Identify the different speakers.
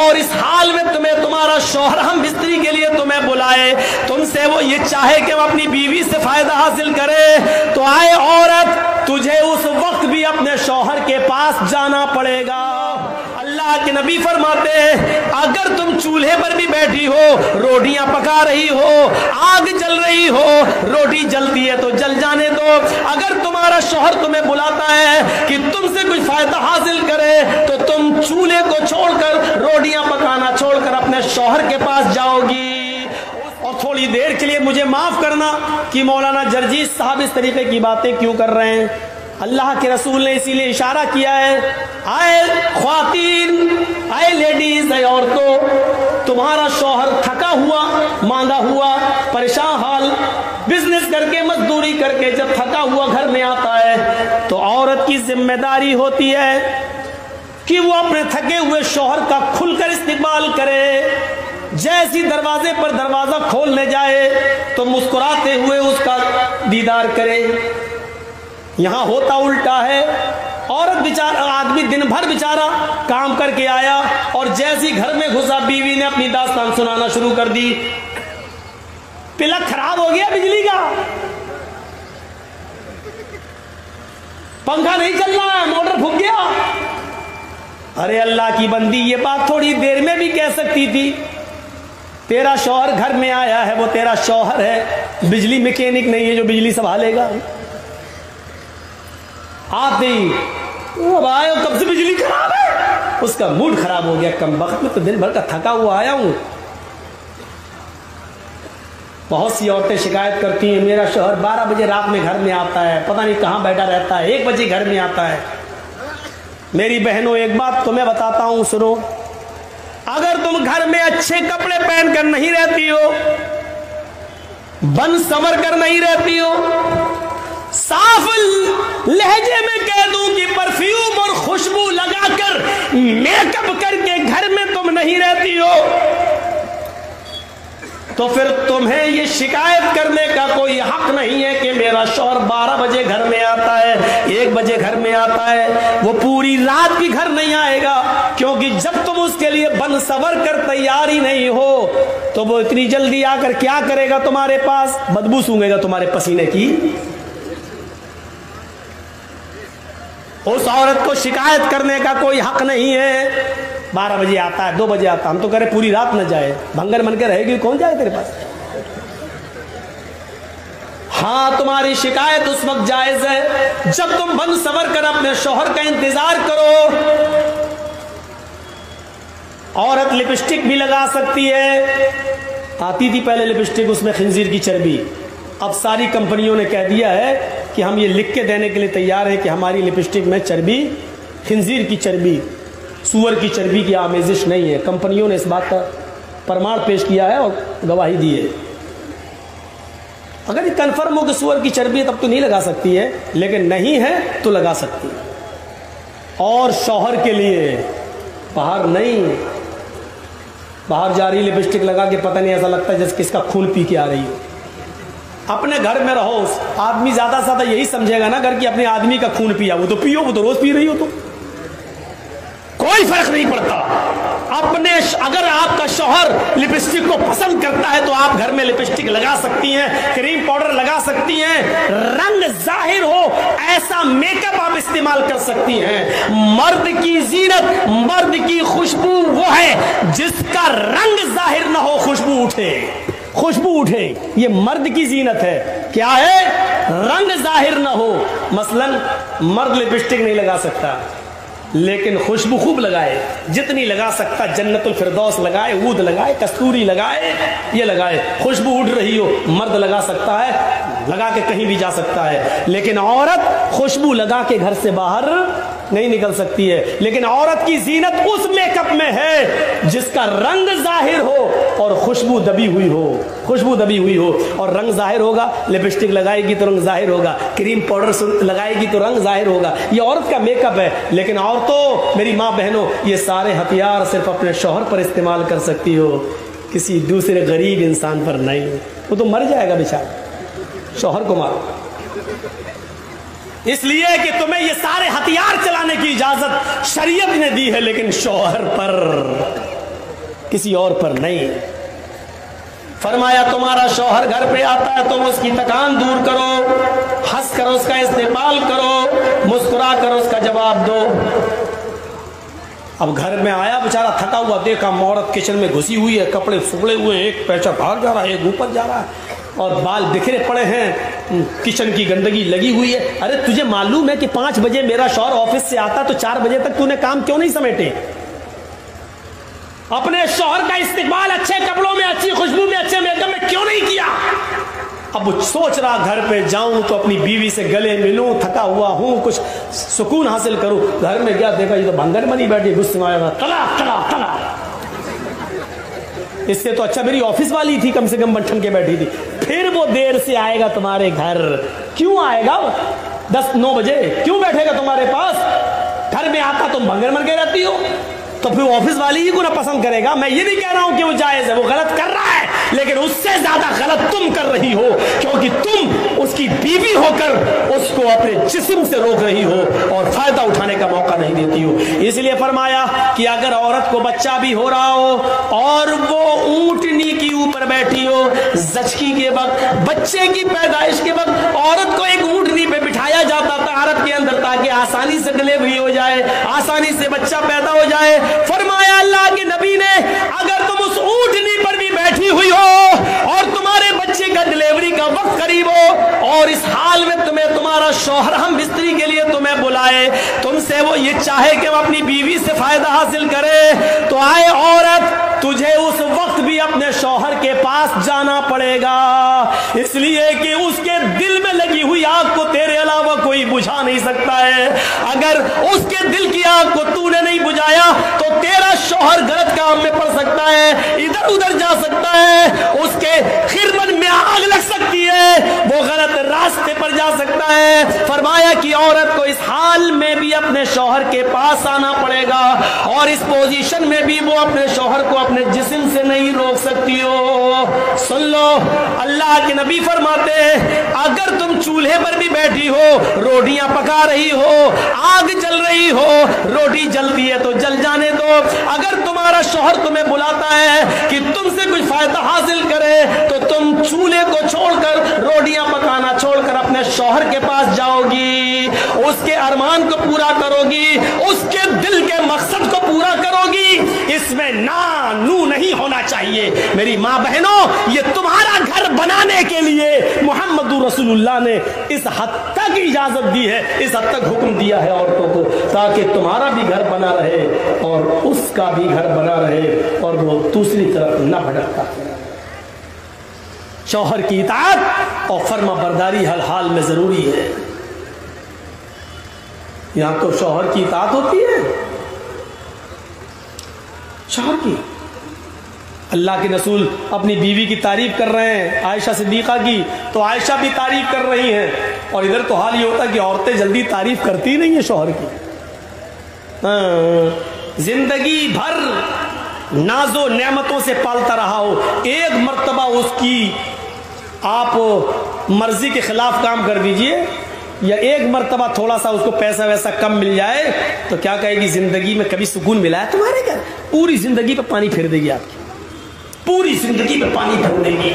Speaker 1: और इस हाल में तुम्हें तुम्हारा शौहर हम बिस्तरी के लिए तुम्हें बुलाए, तुमसे वो ये चाहे कि वो अपनी बीवी से फायदा हासिल करे, तो आए औरत तुझे उस वक्त भी अपने शौहर के पास जाना पड़ेगा। अल्लाह के नबी फरमाते हैं, अगर तुम चूल्हे पर भी बैठी हो, रोटियां पका रही हो, आग जल रही हो, रोटी जलती है तो जल जाने दो, अगर तुम्हारा शौहर तुम्हें बुलाता है कि तुमसे कुछ फायदा हासिल करे, तो तुम चूल्हे को छोड़कर, रोटियां पकाना छोड़कर अपने शौहर के पास जाओगी। और थोड़ी देर के लिए मुझे माफ करना कि मौलाना जर्जीस साहब इस तरीके की बातें क्यों कर रहे हैं। अल्लाह के रसूल ने इसीलिए इशारा किया है, आए ख्वातीन, आए लेडीज, आए औरतों, तुम्हारा शौहर थका हुआ, मांदा हुआ, परेशान हाल, बिजनेस करके, मजदूरी करके जब थका हुआ घर में आता है, तो औरत की जिम्मेदारी होती है कि वो अपने थके हुए शौहर का खुलकर इस्तेमाल करे। जैसी दरवाजे पर दरवाजा खोलने जाए तो मुस्कुराते हुए उसका दीदार करे। यहां होता उल्टा है, औरत बेचारा, आदमी दिन भर बेचारा काम करके आया और जैसी घर में घुसा, बीवी ने अपनी दास्तान सुनाना शुरू कर दी। प्लग खराब हो गया बिजली का, पंखा नहीं चल रहा है, मोटर फूक गया। अरे अल्लाह की बंदी, ये बात थोड़ी देर में भी कह सकती थी। तेरा शौहर घर में आया है, वो तेरा शौहर है, बिजली मैकेनिक नहीं है जो बिजली संभालेगा। आते ही अब आए, कब से बिजली खराब है, उसका मूड खराब हो गया, कम वक्त में तो दिन भर का थका हुआ आया हूं। बहुत सी औरतें शिकायत करती हैं, मेरा शौहर 12 बजे रात में घर में आता है, पता नहीं कहां बैठा रहता है, 1 बजे घर में आता है। मेरी बहनों, एक बात तुम्हें बताता हूं, सुनो। अगर तुम घर में अच्छे कपड़े पहनकर नहीं रहती हो, बन संवर कर नहीं रहती हो, साफ लहजे में कह दूं कि परफ्यूम और खुशबू लगाकर, मेकअप करके घर में तुम नहीं रहती हो, तो फिर तुम्हें ये शिकायत करने का कोई हक नहीं है कि मेरा शौहर 12 बजे घर में आता है, 1 बजे घर में आता है। वो पूरी रात भी घर नहीं आएगा, क्योंकि जब तुम उसके लिए बन सवर कर तैयार ही नहीं हो, तो वो इतनी जल्दी आकर क्या करेगा तुम्हारे पास? बदबू सूंघेगा तुम्हारे पसीने की। उस औरत को शिकायत करने का कोई हक नहीं है। 12 बजे आता है, 2 बजे आता है, हम तो कह रहे पूरी रात न जाए, भंगर मन के रहेगी, कौन जाए तेरे पास? हाँ, तुम्हारी शिकायत उस वक्त जायज है जब तुम बन सवर कर अपने शौहर का इंतजार करो। औरत लिपस्टिक भी लगा सकती है। आती थी पहले लिपस्टिक, उसमें खिंजीर की चर्बी। अब सारी कंपनियों ने कह दिया है कि हम ये लिख के देने के लिए तैयार है कि हमारी लिपस्टिक में चर्बी, खिंजीर की चर्बी, सूअर की चर्बी की आमेजिश नहीं है। कंपनियों ने इस बात का प्रमाण पेश किया है और गवाही दी है। अगर ये कन्फर्म हो कि सूअर की चर्बी है तब तो नहीं लगा सकती है, लेकिन नहीं है तो लगा सकती है। और शौहर के लिए बाहर नहीं, बाहर जा रही लिपस्टिक लगा के पता नहीं, ऐसा लगता है जैसे किसका खून पी के आ रही हो। अपने घर में रहो, आदमी ज्यादा से ज्यादा यही समझेगा ना घर की अपने आदमी का खून पिया, वो तो पियो, वो तो रोज पी रही हो, तो कोई फर्क नहीं पड़ता। अपने अगर आपका शौहर लिपस्टिक को पसंद करता है तो आप घर में लिपस्टिक लगा सकती हैं, क्रीम पाउडर लगा सकती हैं, रंग जाहिर हो ऐसा मेकअप आप इस्तेमाल कर सकती हैं। मर्द की जीनत, मर्द की खुशबू वो है जिसका रंग जाहिर ना हो, खुशबू उठे, खुशबू उठे, ये मर्द की जीनत है। क्या है? रंग जाहिर ना हो। मसलन मर्द लिपस्टिक नहीं लगा सकता, लेकिन खुशबू खूब लगाए, जितनी लगा सकता, जन्नतुल फिरदौस लगाए, ऊद लगाए, कस्तूरी लगाए, ये लगाए, खुशबू उड़ रही हो, मर्द लगा सकता है, लगा के कहीं भी जा सकता है। लेकिन औरत खुशबू लगा के घर से बाहर नहीं निकल सकती है। लेकिन औरत की जीनत उस मेकअप में है जिसका रंग जाहिर हो और खुशबू दबी हुई हो, खुशबू दबी हुई हो। और रंग जाहिर होगा, लिपस्टिक लगाएगी तो रंग जाहिर होगा, क्रीम पाउडर लगाएगी तो रंग जाहिर होगा। ये औरत का मेकअप है। लेकिन औरतों, मेरी माँ बहनों, ये सारे हथियार सिर्फ अपने शौहर पर इस्तेमाल कर सकती हो, किसी दूसरे गरीब इंसान पर नहीं। वो तो मर जाएगा बेचारा, शौहर को मारो। इसलिए कि तुम्हें ये सारे हथियार चलाने की इजाजत शरीयत ने दी है, लेकिन शौहर पर किसी और पर नहीं। फरमाया तुम्हारा शौहर घर पे आता है, तुम उसकी थकान दूर करो, हंस कर उसका इस्तेमाल करो, मुस्कुरा कर उसका जवाब दो। अब घर में आया बेचारा थका हुआ, देखा औरत किचन में घुसी हुई है, कपड़े सुखड़े हुए हैं, एक पैसा बाहर जा रहा है, एक ऊपर जा रहा है, और बाल बिखरे पड़े हैं, किचन की गंदगी लगी हुई है। अरे तुझे मालूम है कि 5 बजे मेरा शौहर ऑफिस से आता, तो 4 बजे तक तूने काम क्यों नहीं समेटे? अपने शौहर का इस्तेमाल अच्छे कपड़ों में, अच्छी खुशबू में, अच्छे मेकअप में क्यों नहीं किया? अब वो सोच रहा घर पे जाऊं तो अपनी बीवी से गले मिलूं, थका हुआ हूं, कुछ सुकून हासिल करूं। घर में क्या देखा, ये तो भंगन बनी बैठी, गुस्से में आया, तला तला तला। इससे तो अच्छा मेरी ऑफिस वाली थी, कम से कम बंठन के बैठी थी। फिर वो देर से आएगा तुम्हारे घर, क्यों आएगा? 10-9 बजे क्यों बैठेगा तुम्हारे पास? घर में आता तुम भंगन बन के रहती हो, तो फिर ऑफिस वाली ही को ना पसंद करेगा। मैं ये नहीं कह रहा हूं कि वो जायज है, वो गलत कर रहा है, लेकिन उससे ज्यादा गलत तुम कर रही हो, क्योंकि तुम उसकी बीवी होकर उसको अपने जिस्म से रोक रही हो और फायदा उठाने का मौका नहीं देती हो। इसलिए फरमाया कि अगर औरत को बच्चा भी हो रहा हो और वो ऊंटनी के ऊपर बैठी हो, जचकी के वक्त, बच्चे की पैदाइश के वक्त औरत को एक ऊंटनी पे बिठाया जाता था अरब के अंदर, ताकि आसानी से डिलीवरी हो जाए, आसानी से बच्चा पैदा हो जाए। फरमाया अल्लाह के नबी ने, अगर तुम उस ऊंटनी पर भी बैठी हुई हो और तुम्हारे बच्चे का डिलीवरी का वक्त करीब हो और इस हाल में तुम्हें तुम्हारा शौहर हम बिस्तरी के लिए तुम्हें बुलाए, तुमसे वो ये चाहे कि वो अपनी बीवी से फायदा हासिल करे, तो आए औरत, तुझे उस वक्त भी अपने शौहर के पास जाना पड़ेगा, इसलिए कि उसके दिल में लगी हुई आग को तेरे अलावा कोई बुझा नहीं सकता है। अगर उसके दिल की आग को तूने नहीं बुझाया तो तेरा शौहर गलत काम में पड़ सकता है, इधर उधर जा सकता है, उसके खिरमन में आग लग सकती है, वो गलत रास्ते पर जा सकता है। फरमाया कि औरत को इस हाल में भी अपने शौहर के पास आना पड़ेगा और इस पोजीशन में भी वो अपने शौहर को अपने जिस्म से नहीं रोक सकती हो। सुन लो, अल्लाह के नबी फरमाते हैं, अगर तुम चूल्हे पर भी बैठी हो, रोटियां पका रही हो, आग जल रही हो, रोटी जलती है तो जल जाने दो, अगर तुम्हारा शौहर तुम्हें बुलाता है कि तुमसे कुछ फायदा हासिल करे, तो तुम चूल्हे को छोड़कर, रोटियां पकाना छोड़कर अपने शौहर के पास जाओगी, उसके अरमान को पूरा करोगी, उसके दिल के मकसद को पूरा करोगी। इसमें ना नू नहीं होना चाहिए। मेरी माँ बहनों, ये तुम्हारा घर बनाने के लिए मोहम्मद रसूलुल्लाह ने इस हद तक इजाजत दी है, इस हद तक हुक्म दिया है औरतों को, ताकि तुम्हारा भी घर बना रहे और उसका भी घर बना रहे और वो दूसरी तरफ न भटकता। शौहर की इताअत और फर्मा बरदारी हर हाल में जरूरी है। यहां तो शौहर की इताअत होती है, शौहर की। अल्लाह के रसूल अपनी बीवी की तारीफ कर रहे हैं, आयशा सिद्दीक़ा की, तो आयशा भी तारीफ कर रही हैं, और इधर तो हाल ये होता है कि औरतें जल्दी तारीफ करती नहीं है शौहर की। जिंदगी भर नाजो नेमतों से पालता रहा हो, एक मर्तबा उसकी आप मर्जी के खिलाफ काम कर दीजिए, या एक मर्तबा थोड़ा सा उसको पैसा वैसा कम मिल जाए, तो क्या कहेगी, जिंदगी में कभी सुकून मिला है तुम्हारे घर? पूरी जिंदगी पे पानी फेर देगी आपकी, पूरी जिंदगी में पानी फेर देगी।